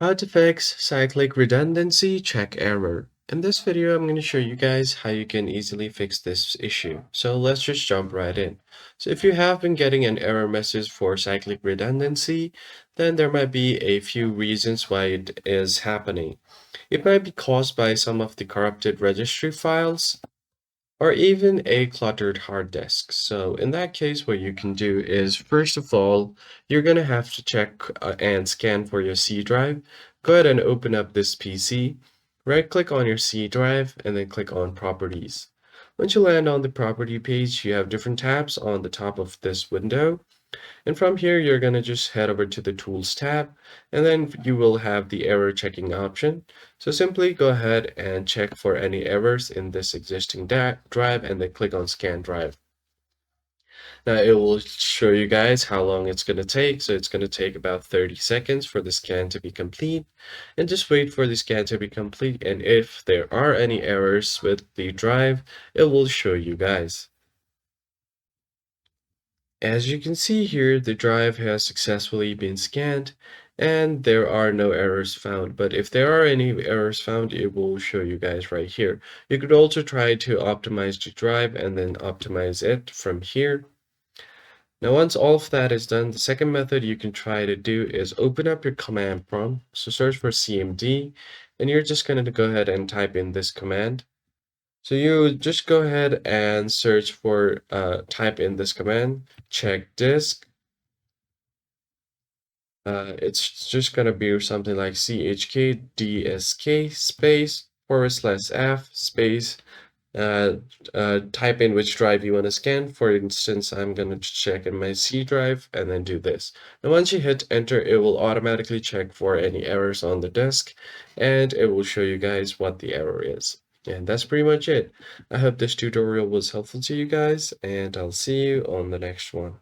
How to fix cyclic redundancy check error. In this video, I'm going to show you guys how you can easily fix this issue. So let's just jump right in. So if you have been getting an error message for cyclic redundancy, then there might be a few reasons why it is happening. It might be caused by some of the corrupted registry files, or even a cluttered hard disk. So in that case, what you can do is, first of all, you're going to have to check and scan for your C drive. Go ahead and open up this PC, right click on your C drive, and then click on Properties. Once you land on the property page, you have different tabs on the top of this window. And from here, you're going to just head over to the Tools tab, and then you will have the error checking option. So simply go ahead and check for any errors in this existing drive, and then click on Scan Drive. Now it will show you guys how long it's going to take. So it's going to take about 30 seconds for the scan to be complete. And just wait for the scan to be complete. And if there are any errors with the drive, it will show you guys. As you can see here, the drive has successfully been scanned and there are no errors found. But if there are any errors found, it will show you guys right here. You could also try to optimize the drive and then optimize it from here. Now, once all of that is done, the second method you can try to do is open up your command prompt. So search for CMD, and you're just going to go ahead and type in this command. So you just go ahead and search for, type in this command, check disk. It's just gonna be something like chkdsk space /f space, type in which drive you want to scan. For instance, I'm going to check in my C drive and then do this. And once you hit enter, it will automatically check for any errors on the disk and it will show you guys what the error is. And that's pretty much it. I hope this tutorial was helpful to you guys, and I'll see you on the next one.